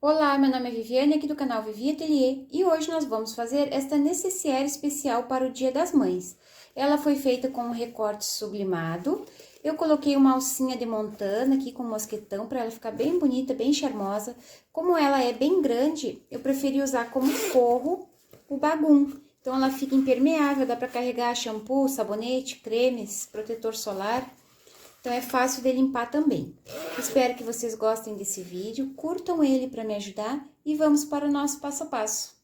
Olá, meu nome é Viviane, aqui do canal Vivi Atelier, e hoje nós vamos fazer esta necessaire especial para o Dia das Mães. Ela foi feita com um recorte sublimado. Eu coloquei uma alcinha de montana aqui com mosquetão para ela ficar bem bonita, bem charmosa. Como ela é bem grande, eu preferi usar como forro o bagum. Então ela fica impermeável, dá para carregar shampoo, sabonete, cremes, protetor solar. Então, é fácil de limpar também. Espero que vocês gostem desse vídeo, curtam ele para me ajudar e vamos para o nosso passo a passo.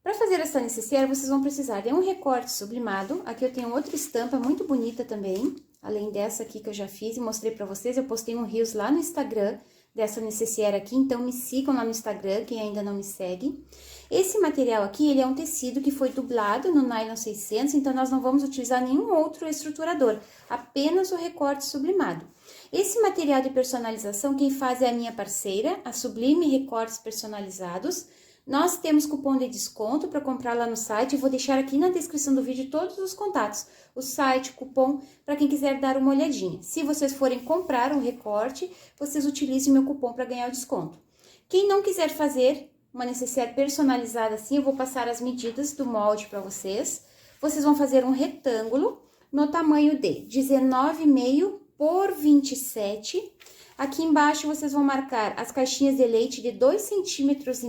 Para fazer essa necessaire, vocês vão precisar de um recorte sublimado. Aqui eu tenho outra estampa muito bonita também, além dessa aqui que eu já fiz e mostrei para vocês. Eu postei um Reels lá no Instagram dessa necessaire aqui, então me sigam lá no Instagram, quem ainda não me segue. Esse material aqui, ele é um tecido que foi dublado no nylon 600, então nós não vamos utilizar nenhum outro estruturador, apenas o recorte sublimado. Esse material de personalização, quem faz é a minha parceira, a Sublime Recortes Personalizados. Nós temos cupom de desconto para comprar lá no site, eu vou deixar aqui na descrição do vídeo todos os contatos, o site, o cupom, para quem quiser dar uma olhadinha. Se vocês forem comprar um recorte, vocês utilizem o meu cupom para ganhar o desconto. Quem não quiser fazer uma necessaire personalizada assim, eu vou passar as medidas do molde para vocês. Vocês vão fazer um retângulo no tamanho de 19,5 por 27. Aqui embaixo, vocês vão marcar as caixinhas de leite de 2,5 centímetros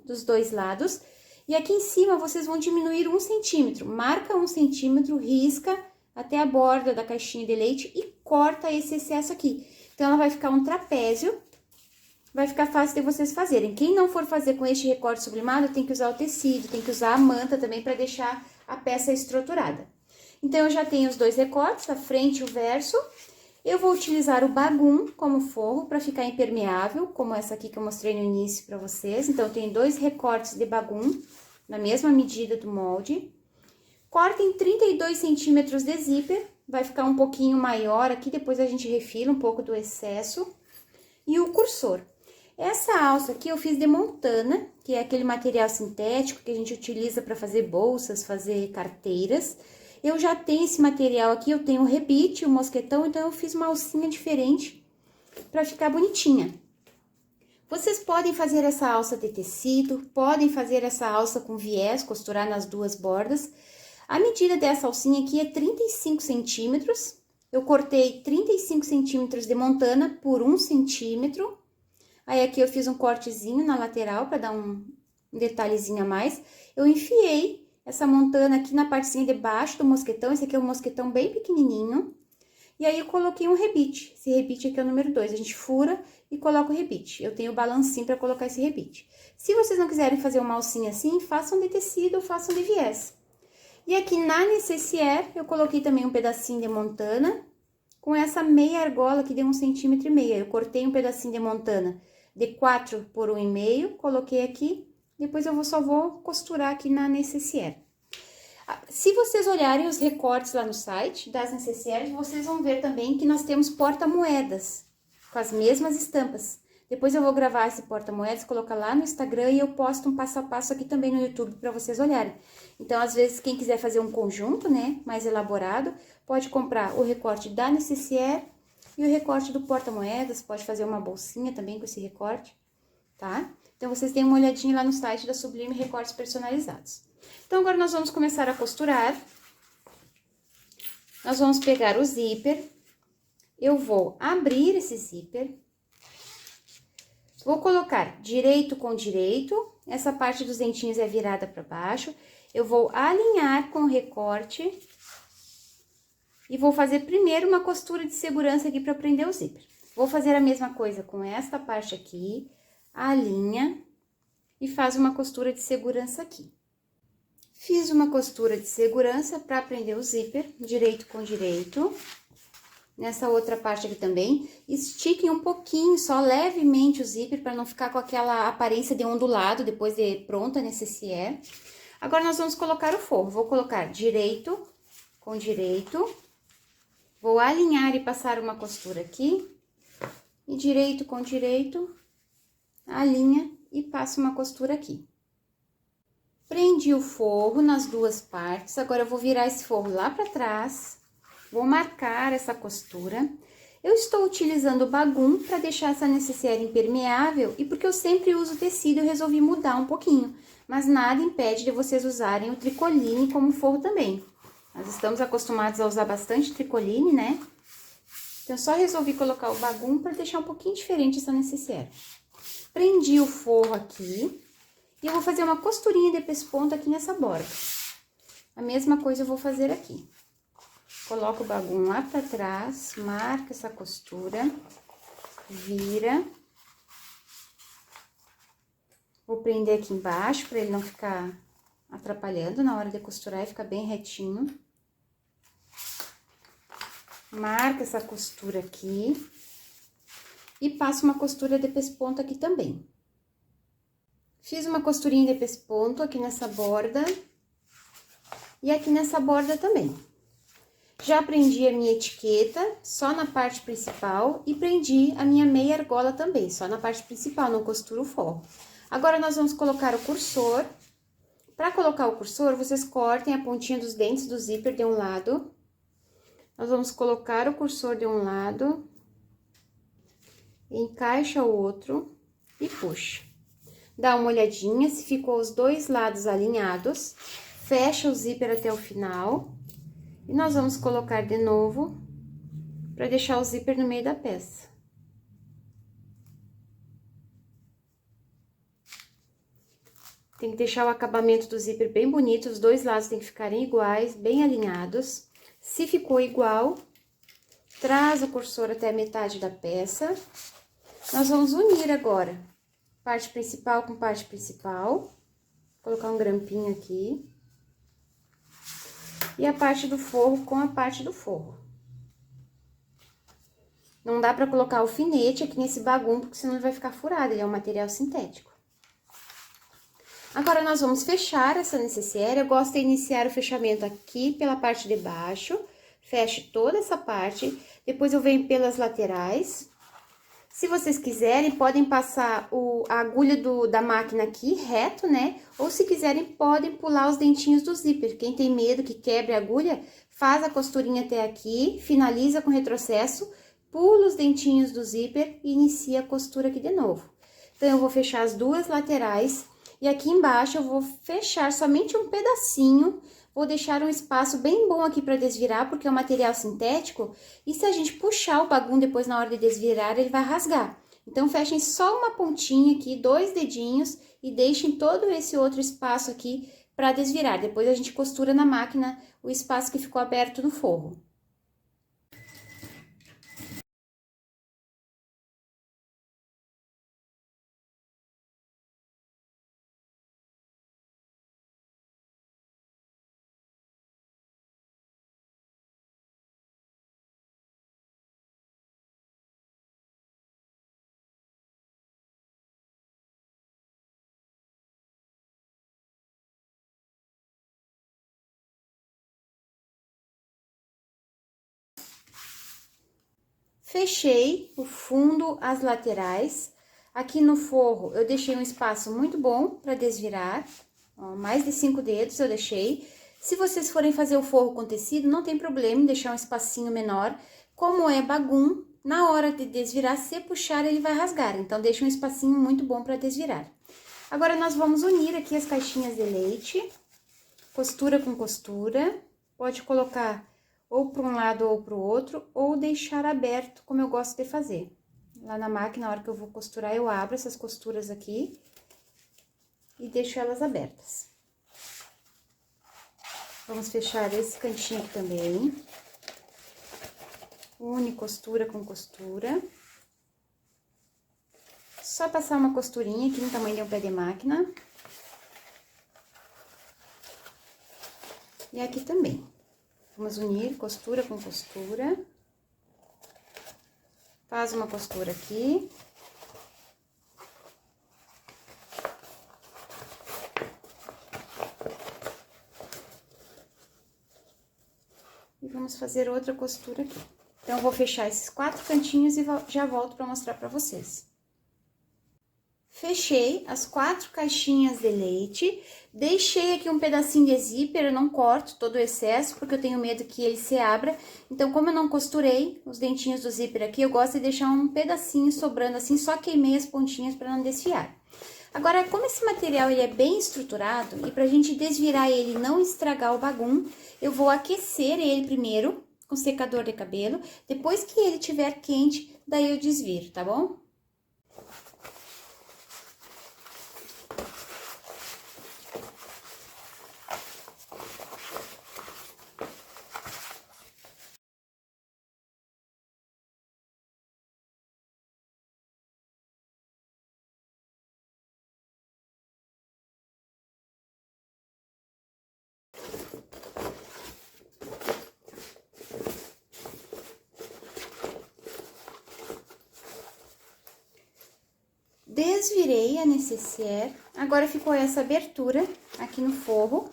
dos dois lados. E aqui em cima, vocês vão diminuir 1 centímetro. Marca 1 centímetro, risca até a borda da caixinha de leite e corta esse excesso aqui. Então, ela vai ficar um trapézio. Vai ficar fácil de vocês fazerem. Quem não for fazer com este recorte sublimado, tem que usar o tecido, tem que usar a manta também para deixar a peça estruturada. Então, eu já tenho os dois recortes, a frente e o verso. Eu vou utilizar o bagum como forro para ficar impermeável, como essa aqui que eu mostrei no início para vocês. Então, eu tenho dois recortes de bagum, na mesma medida do molde. Cortem 32 centímetros de zíper, vai ficar um pouquinho maior aqui, depois a gente refila um pouco do excesso. E o cursor. Essa alça aqui eu fiz de montana, que é aquele material sintético que a gente utiliza para fazer bolsas, fazer carteiras. Eu já tenho esse material aqui, eu tenho o rebite, o mosquetão, então eu fiz uma alcinha diferente para ficar bonitinha. Vocês podem fazer essa alça de tecido, podem fazer essa alça com viés, costurar nas duas bordas. A medida dessa alcinha aqui é 35 centímetros. Eu cortei 35 centímetros de montana por 1 centímetro. Aí, aqui eu fiz um cortezinho na lateral para dar um detalhezinho a mais. Eu enfiei essa montana aqui na partezinha de baixo do mosquetão. Esse aqui é um mosquetão bem pequenininho. E aí, eu coloquei um rebite. Esse rebite aqui é o número 2. A gente fura e coloca o rebite. Eu tenho o balancinho para colocar esse rebite. Se vocês não quiserem fazer uma alcinha assim, façam de tecido ou façam de viés. E aqui na necessaire, eu coloquei também um pedacinho de montana. Com essa meia argola aqui de 1,5 centímetro. Eu cortei um pedacinho de montana de 4 por 1,5, coloquei aqui, depois eu só vou costurar aqui na necessaire. Se vocês olharem os recortes lá no site das necessaires, vocês vão ver também que nós temos porta-moedas, com as mesmas estampas. Depois eu vou gravar esse porta-moedas, colocar lá no Instagram e eu posto um passo a passo aqui também no YouTube para vocês olharem. Então, às vezes, quem quiser fazer um conjunto, né, mais elaborado, pode comprar o recorte da necessaire e o recorte do porta-moedas, pode fazer uma bolsinha também com esse recorte, tá? Então, vocês têm uma olhadinha lá no site da Sublime Recortes Personalizados. Então, agora nós vamos começar a costurar. Nós vamos pegar o zíper. Eu vou abrir esse zíper. Vou colocar direito com direito. Essa parte dos dentinhos é virada para baixo. Eu vou alinhar com o recorte. E vou fazer primeiro uma costura de segurança aqui para prender o zíper. Vou fazer a mesma coisa com esta parte aqui, alinha e faz uma costura de segurança aqui. Fiz uma costura de segurança para prender o zíper, direito com direito. Nessa outra parte aqui também, estiquem um pouquinho, só levemente o zíper para não ficar com aquela aparência de ondulado depois de pronta a necessaire. Agora, nós vamos colocar o forro. Vou colocar direito com direito. Vou alinhar e passar uma costura aqui, e direito com direito, alinha e passa uma costura aqui. Prendi o forro nas duas partes, agora eu vou virar esse forro lá para trás, vou marcar essa costura. Eu estou utilizando o bagum para deixar essa necessaire impermeável e porque eu sempre uso tecido, eu resolvi mudar um pouquinho. Mas nada impede de vocês usarem o tricoline como forro também. Nós estamos acostumados a usar bastante tricoline, né? Então, eu só resolvi colocar o bagum para deixar um pouquinho diferente essa necessaire. Prendi o forro aqui e eu vou fazer uma costurinha de pesponto aqui nessa borda. A mesma coisa eu vou fazer aqui. Coloco o bagum lá pra trás, marca essa costura, vira. Vou prender aqui embaixo pra ele não ficar atrapalhando na hora de costurar e ficar bem retinho. Marca essa costura aqui. E passo uma costura de pesponto aqui também. Fiz uma costurinha de pesponto aqui nessa borda. E aqui nessa borda também. Já prendi a minha etiqueta, só na parte principal, e prendi a minha meia argola também, só na parte principal, não costuro o forro. Agora, nós vamos colocar o cursor. Para colocar o cursor, vocês cortem a pontinha dos dentes do zíper de um lado. Nós vamos colocar o cursor de um lado, encaixa o outro e puxa. Dá uma olhadinha se ficou os dois lados alinhados, fecha o zíper até o final. E nós vamos colocar de novo, para deixar o zíper no meio da peça. Tem que deixar o acabamento do zíper bem bonito, os dois lados tem que ficarem iguais, bem alinhados. Se ficou igual, traz o cursor até a metade da peça. Nós vamos unir agora, parte principal com parte principal. Vou colocar um grampinho aqui. E a parte do forro com a parte do forro. Não dá pra colocar alfinete aqui nesse bagum, porque senão ele vai ficar furado, ele é um material sintético. Agora, nós vamos fechar essa necessaire. Eu gosto de iniciar o fechamento aqui pela parte de baixo. Fecho toda essa parte, depois eu venho pelas laterais. Se vocês quiserem, podem passar a agulha da máquina aqui reto, né? Ou se quiserem, podem pular os dentinhos do zíper. Quem tem medo que quebre a agulha, faz a costurinha até aqui, finaliza com retrocesso, pula os dentinhos do zíper e inicia a costura aqui de novo. Então, eu vou fechar as duas laterais e aqui embaixo eu vou fechar somente um pedacinho. Vou deixar um espaço bem bom aqui para desvirar, porque é um material sintético. E se a gente puxar o bagum depois na hora de desvirar, ele vai rasgar. Então, fechem só uma pontinha aqui, 2 dedinhos, e deixem todo esse outro espaço aqui para desvirar. Depois, a gente costura na máquina o espaço que ficou aberto no forro. Fechei o fundo, as laterais. Aqui no forro, eu deixei um espaço muito bom para desvirar. Ó, mais de 5 dedos eu deixei. Se vocês forem fazer o forro com tecido, não tem problema em deixar um espacinho menor. Como é bagum, na hora de desvirar, se puxar, ele vai rasgar. Então, deixa um espacinho muito bom para desvirar. Agora, nós vamos unir aqui as caixinhas de leite. Costura com costura. Pode colocar ou para um lado ou para o outro, ou deixar aberto, como eu gosto de fazer. Lá na máquina, na hora que eu vou costurar, eu abro essas costuras aqui e deixo elas abertas. Vamos fechar esse cantinho aqui também. Une costura com costura. Só passar uma costurinha aqui no tamanho de um pé de máquina. E aqui também. Vamos unir costura com costura. Faz uma costura aqui. E vamos fazer outra costura aqui. Então, eu vou fechar esses 4 cantinhos e já volto para mostrar para vocês. Fechei as 4 caixinhas de leite, deixei aqui um pedacinho de zíper, eu não corto todo o excesso, porque eu tenho medo que ele se abra. Então, como eu não costurei os dentinhos do zíper aqui, eu gosto de deixar um pedacinho sobrando assim, só queimei as pontinhas para não desfiar. Agora, como esse material ele é bem estruturado, e pra gente desvirar ele e não estragar o bagum, eu vou aquecer ele primeiro com secador de cabelo, depois que ele estiver quente, daí eu desviro, tá bom? Desvirei a necessaire, agora ficou essa abertura aqui no forro.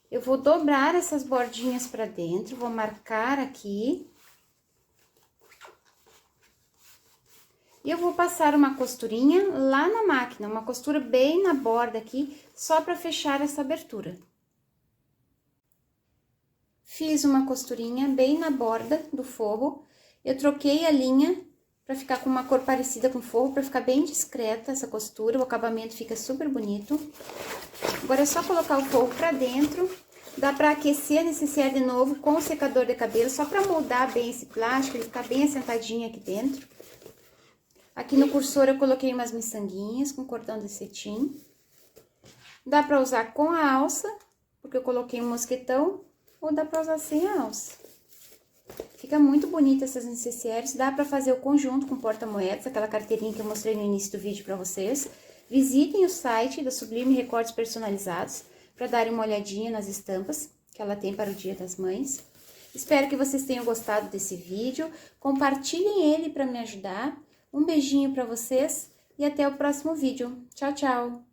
Eu vou dobrar essas bordinhas pra dentro, vou marcar aqui. E eu vou passar uma costurinha lá na máquina, uma costura bem na borda aqui, só pra fechar essa abertura. Fiz uma costurinha bem na borda do forro, eu troquei a linha pra ficar com uma cor parecida com o forro, pra ficar bem discreta essa costura, o acabamento fica super bonito. Agora é só colocar o forro pra dentro, dá pra aquecer a necessaire de novo com o secador de cabelo, só pra moldar bem esse plástico, ele ficar bem assentadinho aqui dentro. Aqui no cursor eu coloquei umas miçanguinhas com cordão de cetim. Dá pra usar com a alça, porque eu coloquei um mosquetão, ou dá pra usar sem a alça. Fica muito bonita essas necessaires, dá pra fazer o conjunto com porta-moedas, aquela carteirinha que eu mostrei no início do vídeo pra vocês. Visitem o site da Sublime Recortes Personalizados, pra darem uma olhadinha nas estampas que ela tem para o Dia das Mães. Espero que vocês tenham gostado desse vídeo, compartilhem ele pra me ajudar. Um beijinho pra vocês e até o próximo vídeo. Tchau, tchau!